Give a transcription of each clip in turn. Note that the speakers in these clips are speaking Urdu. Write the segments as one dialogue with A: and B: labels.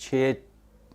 A: 6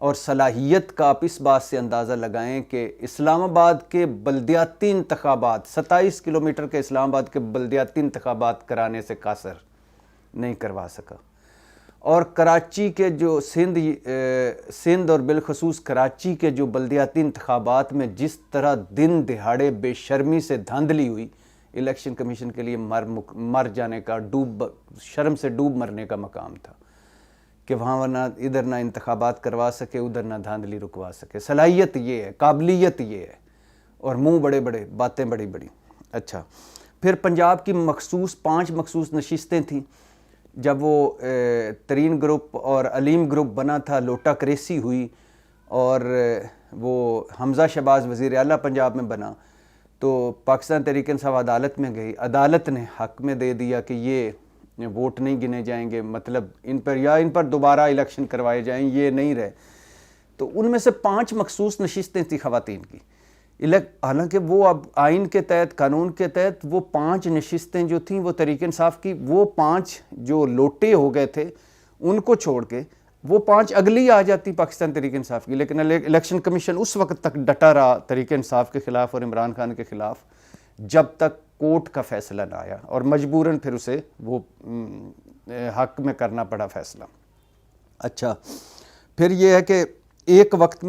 A: اور صلاحیت کا آپ اس بات سے اندازہ لگائیں کہ اسلام آباد کے بلدیاتی انتخابات 27 کلومیٹر کے اسلام آباد کے بلدیاتی انتخابات کرانے سے قاصر نہیں کروا سکا، اور کراچی کے جو سندھ اور بالخصوص کراچی کے جو بلدیاتی انتخابات میں جس طرح دن دہاڑے بے شرمی سے دھاندلی ہوئی، الیکشن کمیشن کے لیے مر جانے کا، شرم سے ڈوب مرنے کا مقام تھا کہ وہاں نہ ادھر نہ انتخابات کروا سکے، ادھر نہ دھاندلی رکوا سکے۔ صلاحیت یہ ہے، قابلیت یہ ہے، اور منہ بڑے بڑے، باتیں بڑی بڑی۔ اچھا، پھر پنجاب کی 5 مخصوص نشستیں تھیں۔ جب وہ ترین گروپ اور علیم گروپ بنا تھا، لوٹا کریسی ہوئی اور وہ حمزہ شہباز وزیر اعلیٰ پنجاب میں بنا، تو پاکستان تحریک انصاف عدالت میں گئی، عدالت نے حق میں دے دیا کہ یہ ووٹ نہیں گنے جائیں گے، مطلب ان پر دوبارہ الیکشن کروائے جائیں، یہ نہیں رہے۔ تو ان میں سے 5 مخصوص نشستیں تھیں خواتین کی، حالانکہ وہ اب آئین کے تحت، قانون کے تحت وہ 5 نشستیں جو تھیں وہ تحریک انصاف کی، وہ 5 جو لوٹے ہو گئے تھے ان کو چھوڑ کے وہ 5 اگلی آ جاتی پاکستان تحریک انصاف کی، لیکن الیکشن کمیشن اس وقت تک ڈٹا رہا تحریک انصاف کے خلاف اور عمران خان کے خلاف جب تک کورٹ کا فیصلہ نہ آیا، اور مجبوراً پھر اسے وہ حق میں کرنا پڑا فیصلہ۔ اچھا، پھر یہ ہے کہ ایک وقت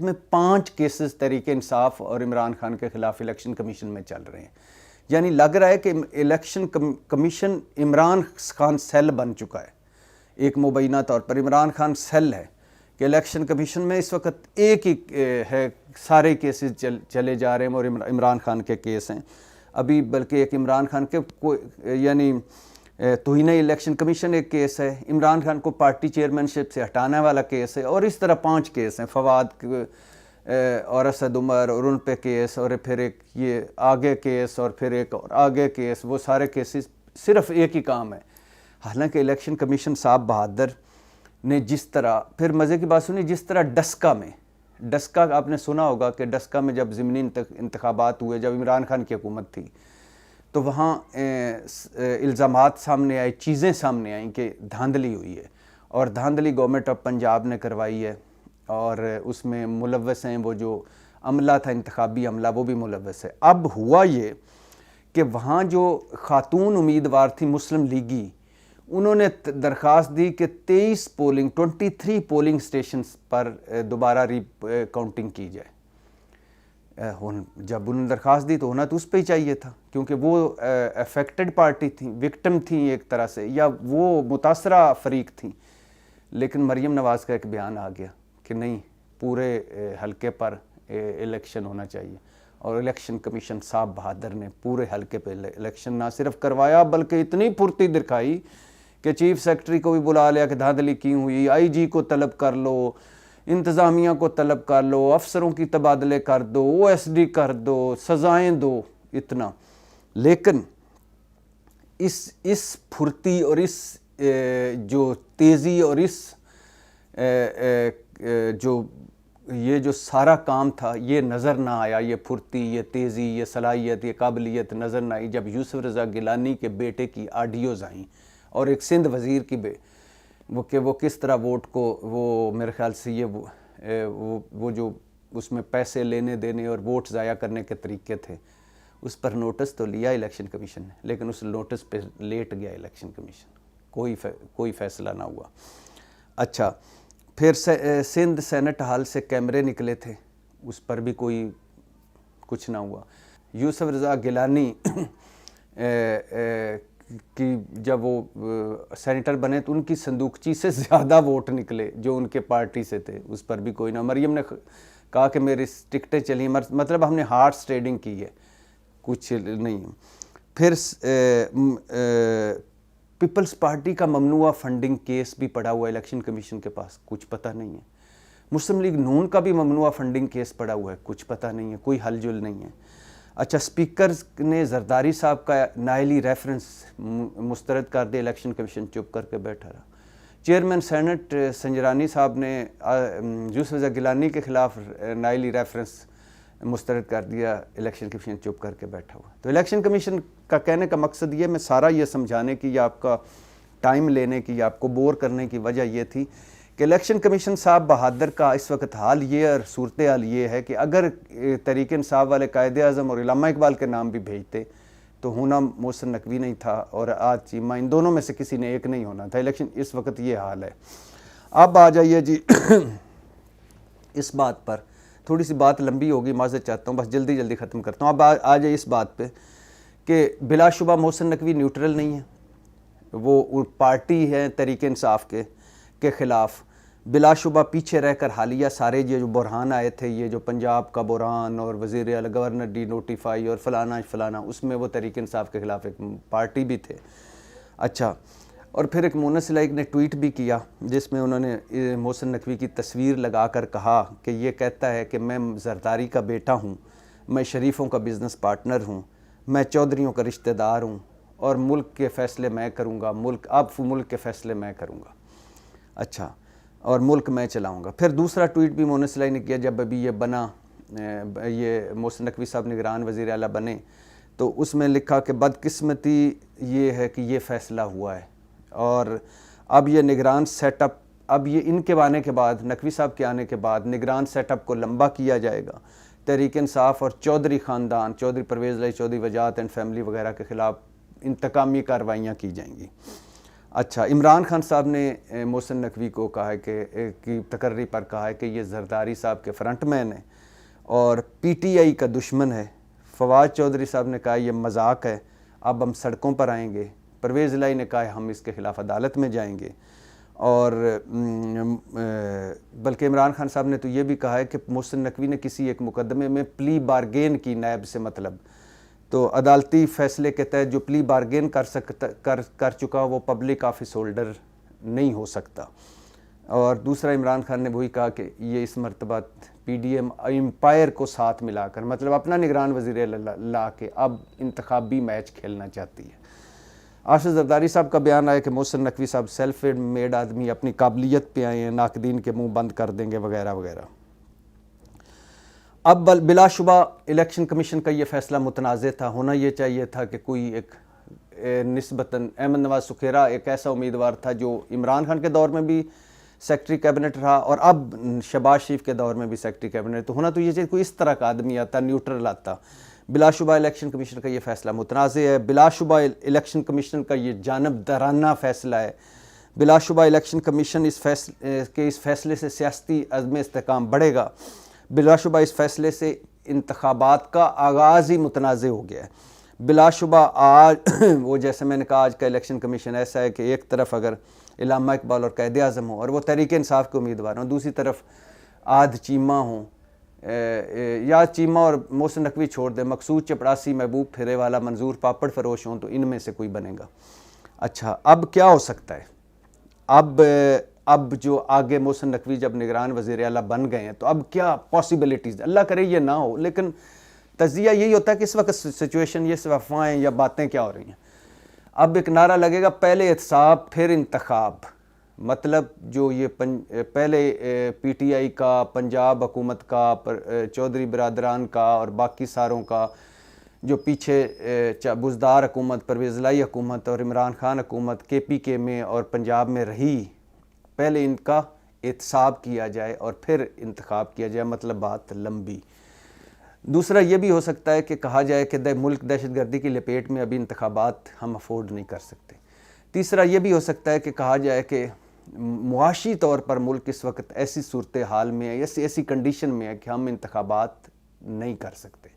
A: میں 5 کیسز تحریک انصاف اور عمران خان کے خلاف الیکشن کمیشن میں چل رہے ہیں، یعنی لگ رہا ہے کہ election commission Imran Khan cell بن چکا ہے، ایک مبینہ طور پر عمران خان سیل ہے کہ الیکشن کمیشن میں اس وقت ایک ہی ہے، سارے کیسز چلے جا رہے ہیں اور عمران خان کے کیس ہیں ابھی، بلکہ ایک عمران خان کے یعنی توہین الیکشن کمیشن ایک کیس ہے، عمران خان کو پارٹی چیئرمین شپ سے ہٹانے والا کیس ہے، اور اس طرح 5 کیس ہیں، فواد اور اسد عمر اور ان پہ کیس، اور پھر ایک یہ آگے کیس، اور پھر ایک اور آگے کیس، وہ سارے کیسز صرف ایک ہی کام ہے۔ حالانکہ الیکشن کمیشن صاحب بہادر نے جس طرح، پھر مزے کی بات سنی، جس طرح ڈسکا آپ نے سنا ہوگا کہ ڈسکا میں جب ضمنی انتخابات ہوئے، جب عمران خان کی حکومت تھی، تو وہاں الزامات سامنے آئے، چیزیں سامنے آئیں کہ دھاندلی ہوئی ہے، اور دھاندلی گورنمنٹ آف پنجاب نے کروائی ہے، اور اس میں ملوث ہیں وہ جو عملہ تھا، انتخابی عملہ، وہ بھی ملوث ہے۔ اب ہوا یہ کہ وہاں جو خاتون امیدوار تھی مسلم لیگی، انہوں نے درخواست دی کہ 23 پولنگ سٹیشنز پر دوبارہ ری کاؤنٹنگ کی جائے۔ جب انہوں نے درخواست دی تو ہونا تو اس پہ ہی چاہیے تھا، کیونکہ وہ افیکٹڈ پارٹی تھیں، وکٹم تھیں ایک طرح سے، یا وہ متاثرہ فریق تھیں، لیکن مریم نواز کا ایک بیان آ گیا کہ نہیں، پورے حلقے پر الیکشن ہونا چاہیے، اور الیکشن کمیشن صاحب بہادر نے پورے حلقے پہ الیکشن نہ صرف کروایا بلکہ اتنی پھرتی دکھائی کہ چیف سیکرٹری کو بھی بلا لیا کہ دھاندلی کیوں ہوئی، آئی جی کو طلب کر لو، انتظامیہ کو طلب کر لو، افسروں کی تبادلے کر دو، او ایس ڈی کر دو، سزائیں دو، اتنا۔ لیکن اس پھرتی اور اس جو تیزی اور اس جو سارا کام تھا، یہ نظر نہ آیا، یہ پھرتی، یہ تیزی، یہ صلاحیت، یہ قابلیت نظر نہ آئی جب یوسف رضا گیلانی کے بیٹے کی آڈیوز آئیں، اور ایک سندھ وزیر کی وہ کس طرح ووٹ کو، وہ میرے خیال سے یہ وہ جو اس میں پیسے لینے دینے اور ووٹ ضائع کرنے کے طریقے تھے، اس پر نوٹس تو لیا الیکشن کمیشن نے، لیکن اس نوٹس پہ لیٹ گیا الیکشن کمیشن، کوئی فیصلہ نہ ہوا۔ اچھا، پھر سندھ سینٹ ہال سے کیمرے نکلے تھے، اس پر بھی کوئی کچھ نہ ہوا۔ یوسف رضا گیلانی کہ جب وہ سینیٹر بنے تو ان کی صندوقچی سے زیادہ ووٹ نکلے جو ان کے پارٹی سے تھے، اس پر بھی کوئی نہ۔ مریم نے کہا کہ میری ٹکٹیں چلی، مطلب ہم نے ہارڈ ٹریڈنگ کی ہے، کچھ نہیں۔ پھر پیپلز پارٹی کا ممنوعہ فنڈنگ کیس بھی پڑا ہوا ہے الیکشن کمیشن کے پاس، کچھ پتہ نہیں ہے۔ مسلم لیگ نون کا بھی ممنوعہ فنڈنگ کیس پڑا ہوا ہے، کچھ پتہ نہیں ہے، کوئی حل جل نہیں ہے۔ اچھا، اسپیکر نے زرداری صاحب کا نائلی ریفرنس مسترد کر دیا، الیکشن کمیشن چپ کر کے بیٹھا رہا۔ چیئرمین سینٹ سنجرانی صاحب نے یوسف رضا گیلانی کے خلاف نائلی ریفرنس مسترد کر دیا، الیکشن کمیشن چپ کر کے بیٹھا ہوا۔ تو الیکشن کمیشن کا کہنے کا مقصد یہ، میں سارا یہ سمجھانے کی یا آپ کا ٹائم لینے کی یا آپ کو بور کرنے کی وجہ یہ تھی کہ الیکشن کمیشن صاحب بہادر کا اس وقت حال یہ اور صورتحال یہ ہے کہ اگر تحریک انصاف والے قائد اعظم اور علامہ اقبال کے نام بھی بھیجتے تو ہونا محسن نقوی نہیں تھا اور آج چیمہ، ان دونوں میں سے کسی نے ایک نہیں ہونا تھا. الیکشن اس وقت یہ حال ہے. اب آ جائیے جی اس بات پر، تھوڑی سی بات لمبی ہوگی، معذرت چاہتا ہوں، بس جلدی جلدی ختم کرتا ہوں. اب آ جائیے اس بات پہ کہ بلا شبہ محسن نقوی نیوٹرل نہیں ہے، وہ پارٹی ہے تحریک انصاف کے خلاف بلا شبہ پیچھے رہ کر حالیہ سارے یہ جو بحران آئے تھے، یہ جو پنجاب کا بحران اور وزیر اعلیٰ گورنر ڈی نوٹیفائی اور فلانا، اس میں وہ تحریک انصاف کے خلاف ایک پارٹی بھی تھے. اچھا، اور پھر ایک مونس لائق نے ٹویٹ بھی کیا جس میں انہوں نے محسن نقوی کی تصویر لگا کر کہا کہ یہ کہتا ہے کہ میں زرداری کا بیٹا ہوں، میں شریفوں کا بزنس پارٹنر ہوں، میں چودھریوں کا رشتہ دار ہوں اور ملک کے فیصلے میں کروں گا، ملک کے فیصلے میں کروں گا. اچھا، اور ملک میں چلاؤں گا. پھر دوسرا ٹویٹ بھی مونس لائق نے کیا جب ابھی یہ بنا، یہ محسن نقوی صاحب نگران وزیر اعلیٰ بنے، تو اس میں لکھا کہ بدقسمتی یہ ہے کہ یہ فیصلہ ہوا ہے اور اب یہ نگران سیٹ اپ، اب یہ ان کے آنے کے بعد، نقوی صاحب کے آنے کے بعد نگران سیٹ اپ کو لمبا کیا جائے گا. تحریک انصاف اور چودھری خاندان، چودھری پرویز الہی چودھری وجاہت اینڈ فیملی وغیرہ کے خلاف انتقامی کارروائیاں کی جائیں گی. اچھا، عمران خان صاحب نے محسن نقوی کو کہا ہے کہ کی تقرری پر کہا ہے کہ یہ زرداری صاحب کے فرنٹ مین ہے اور پی ٹی آئی کا دشمن ہے. فواد چودھری صاحب نے کہا یہ مذاق ہے، اب ہم سڑکوں پر آئیں گے. پرویز الہی نے کہا ہم اس کے خلاف عدالت میں جائیں گے. اور بلکہ عمران خان صاحب نے تو یہ بھی کہا ہے کہ محسن نقوی نے کسی ایک مقدمے میں پلی بارگین کی، نیب سے مطلب، تو عدالتی فیصلے کے تحت جو پلی بارگین کر چکا وہ پبلک آفس ہولڈر نہیں ہو سکتا. اور دوسرا عمران خان نے وہی کہا کہ یہ اس مرتبہ پی ڈی ایم امپائر کو ساتھ ملا کر، مطلب اپنا نگران وزیر لا کے اب انتخابی میچ کھیلنا چاہتی ہے. آصف زرداری صاحب کا بیان آیا کہ محسن نقوی صاحب سیلف میڈ آدمی، اپنی قابلیت پہ آئے ہیں، ناقدین کے منہ بند کر دیں گے وغیرہ وغیرہ. اب بلا شبہ الیکشن کمیشن کا یہ فیصلہ متنازع تھا. ہونا یہ چاہیے تھا کہ کوئی ایک نسبتاً احمد نواز سکھیرا ایک ایسا امیدوار تھا جو عمران خان کے دور میں بھی سیکٹری کیبنٹ رہا اور اب شہباز شریف کے دور میں بھی سیکٹری کیبنٹ. تو ہونا تو یہ چاہیے کوئی اس طرح کا آدمی آتا، نیوٹرل آتا. بلا شبہ الیکشن کمیشن کا یہ فیصلہ متنازع ہے. بلا شبہ الیکشن کمیشن کا یہ جانبدارانہ فیصلہ ہے. بلا شبہ الیکشن کمیشن اس فیصلے سے سیاسی عزم استحکام بڑھے گا. بلا شبہ اس فیصلے سے انتخابات کا آغاز ہی متنازع ہو گیا ہے. بلا شبہ آج وہ جیسے میں نے کہا آج کا الیکشن کمیشن ایسا ہے کہ ایک طرف اگر علامہ اقبال اور قائد اعظم ہوں اور وہ تحریک انصاف کے امیدوار ہوں، دوسری طرف آدھ چیمہ ہوں، یا چیمہ اور محسن نقوی چھوڑ دیں، مقصود چپڑاسی، محبوب پھیرے والا، منظور پاپڑ فروش ہوں، تو ان میں سے کوئی بنے گا. اچھا، اب کیا ہو سکتا ہے؟ اب جو آگے محسن نقوی جب نگران وزیر اعلیٰ بن گئے ہیں تو اب کیا پاسبلٹیز، اللہ کرے یہ نہ ہو، لیکن تجزیہ یہی ہوتا ہے کہ اس وقت سچویشن، یہ افواہیں یا باتیں کیا ہو رہی ہیں. اب ایک نعرہ لگے گا پہلے احتساب پھر انتخاب، مطلب جو یہ پہلے پی ٹی آئی کا، پنجاب حکومت کا، چودھری برادران کا اور باقی ساروں کا، جو پیچھے بزدار حکومت، پرویز الہی حکومت اور عمران خان حکومت کے پی کے میں اور پنجاب میں رہی، پہلے ان کا احتساب کیا جائے اور پھر انتخاب کیا جائے، مطلب بات لمبی. دوسرا یہ بھی ہو سکتا ہے کہ کہا جائے کہ ملک دہشت گردی کی لپیٹ میں ابھی انتخابات ہم افورڈ نہیں کر سکتے. تیسرا یہ بھی ہو سکتا ہے کہ کہا جائے کہ معاشی طور پر ملک اس وقت ایسی صورتحال میں ہے، ایسی کنڈیشن میں ہے کہ ہم انتخابات نہیں کر سکتے.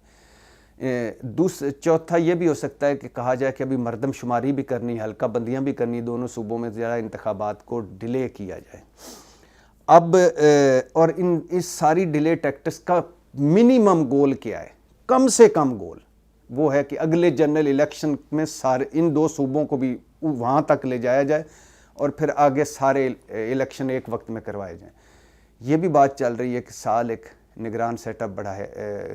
A: چوتھا یہ بھی ہو سکتا ہے کہ کہا جائے کہ ابھی مردم شماری بھی کرنی، حلقہ بندیاں بھی کرنی دونوں صوبوں میں، زیادہ انتخابات کو ڈیلے کیا جائے. اب اور اس ساری ڈیلے ٹیکٹس کا منیمم گول کیا ہے؟ کم سے کم گول وہ ہے کہ اگلے جنرل الیکشن میں سارے ان دو صوبوں کو بھی وہاں تک لے جایا جائے اور پھر آگے سارے الیکشن ایک وقت میں کروائے جائیں. یہ بھی بات چل رہی ہے کہ سال ایک نگران سیٹ اپ بڑھا ہے،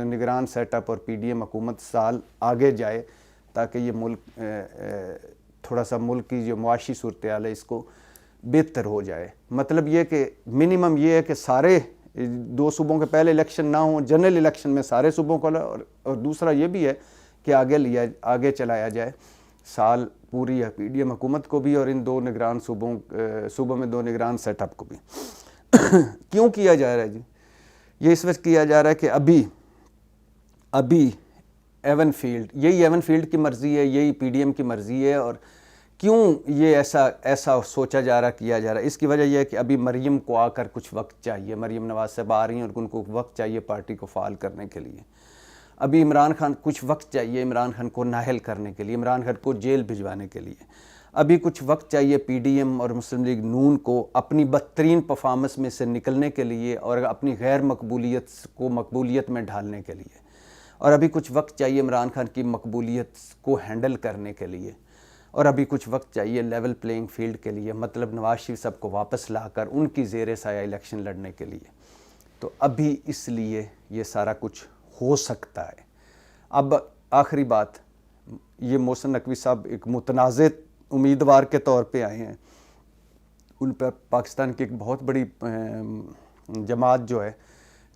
A: نگران سیٹ اپ اور پی ڈی ایم حکومت سال آگے جائے تاکہ یہ ملک تھوڑا سا ملک کی جو معاشی صورتحال ہے اس کو بہتر ہو جائے. مطلب یہ کہ منیمم یہ ہے کہ سارے دو صوبوں کے پہلے الیکشن نہ ہوں، جنرل الیکشن میں سارے صوبوں کو، اور دوسرا یہ بھی ہے کہ آگے چلایا جائے سال پوری ہے پی ڈی ایم حکومت کو بھی اور ان 2 نگران صوبوں میں 2 نگران سیٹ اپ کو بھی۔ کیوں کیا جا رہا ہے جی؟ یہ اس وقت کیا جا رہا ہے کہ ابھی ایون فیلڈ، یہی ایون فیلڈ کی مرضی ہے، یہی پی ڈی ایم کی مرضی ہے۔ اور کیوں یہ ایسا سوچا جا رہا، کیا جا رہا ہے؟ اس کی وجہ یہ ہے کہ ابھی مریم کو آ کر کچھ وقت چاہیے، مریم نواز صاحب آ رہی ہیں اور ان کو وقت چاہیے پارٹی کو فعال کرنے کے لیے۔ ابھی عمران خان کچھ وقت چاہیے عمران خان کو نااہل کرنے کے لیے، عمران خان کو جیل بھجوانے کے لیے۔ ابھی کچھ وقت چاہیے پی ڈی ایم اور مسلم لیگ نون کو اپنی بدترین پرفارمنس میں سے نکلنے کے لیے اور اپنی غیر مقبولیت کو مقبولیت میں ڈھالنے کے لیے۔ اور ابھی کچھ وقت چاہیے عمران خان کی مقبولیت کو ہینڈل کرنے کے لیے۔ اور ابھی کچھ وقت چاہیے لیول پلینگ فیلڈ کے لیے، مطلب نواز شریف صاحب کو واپس لا کر ان کی زیر سایہ الیکشن لڑنے کے لیے۔ تو ابھی اس لیے یہ سارا کچھ ہو سکتا ہے۔ اب آخری بات، یہ محسن نقوی صاحب ایک متنازع امیدوار کے طور پہ آئے ہیں، ان پر پاکستان کی ایک بہت بڑی جماعت جو ہے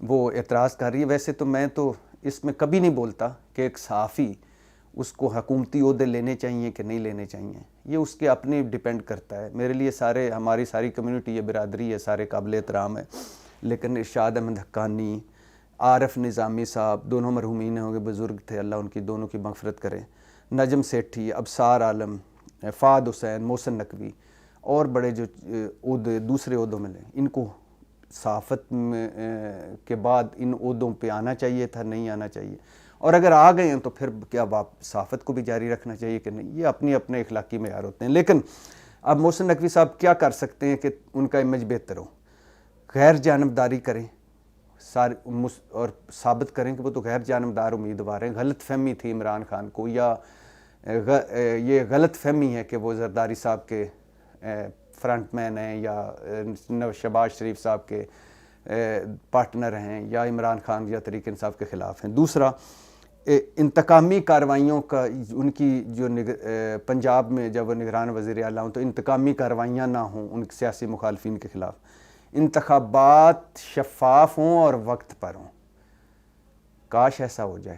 A: وہ اعتراض کر رہی ہے۔ ویسے تو میں تو اس میں کبھی نہیں بولتا کہ ایک صحافی اس کو حکومتی عہدے لینے چاہیے کہ نہیں لینے چاہیے، یہ اس کے اپنے ڈیپینڈ کرتا ہے۔ میرے لیے ہماری ساری کمیونٹی یہ برادری ہے، سارے قابل احترام ہے، لیکن ارشاد احمد حقانی، عارف نظامی صاحب دونوں مرحومین ہوں گے، بزرگ تھے، اللہ ان کی دونوں کی مغفرت کرے، نجم سیٹھی، ابصار عالم، فہد حسین، محسن نقوی اور بڑے جو عہدے دوسرے عہدوں میں لیں، ان کو صحافت کے بعد ان عہدوں پہ آنا چاہیے تھا، نہیں آنا چاہیے۔ اور اگر آ گئے ہیں تو پھر کیا صحافت کو بھی جاری رکھنا چاہیے کہ نہیں، یہ اپنے اخلاقی معیار ہوتے ہیں۔ لیکن اب محسن نقوی صاحب کیا کر سکتے ہیں کہ ان کا امیج بہتر ہو؟ غیر جانبداری کریں اور ثابت کریں کہ وہ تو غیر جانبدار امیدوار ہیں۔ غلط فہمی تھی عمران خان کو، یا یہ غلط فہمی ہے کہ وہ زرداری صاحب کے فرنٹ مین ہیں یا شہباز شریف صاحب کے پارٹنر ہیں یا عمران خان یا تحریک انصاف کے خلاف ہیں۔ دوسرا، انتقامی کارروائیوں کا ان کی جو پنجاب میں جب وہ نگران وزیر اعلیٰ ہوں تو انتقامی کارروائیاں نہ ہوں ان سیاسی مخالفین کے خلاف، انتخابات شفاف ہوں اور وقت پر ہوں۔ کاش ایسا ہو جائے۔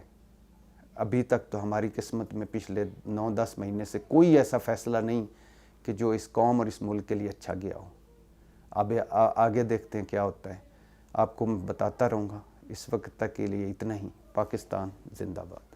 A: ابھی تک تو ہماری قسمت میں پچھلے 9-10 مہینے سے کوئی ایسا فیصلہ نہیں کہ جو اس قوم اور اس ملک کے لیے اچھا گیا ہو۔ اب آگے دیکھتے ہیں کیا ہوتا ہے، آپ کو میں بتاتا رہوں گا۔ اس وقت تک کے لیے اتنا ہی۔ پاکستان زندہ باد۔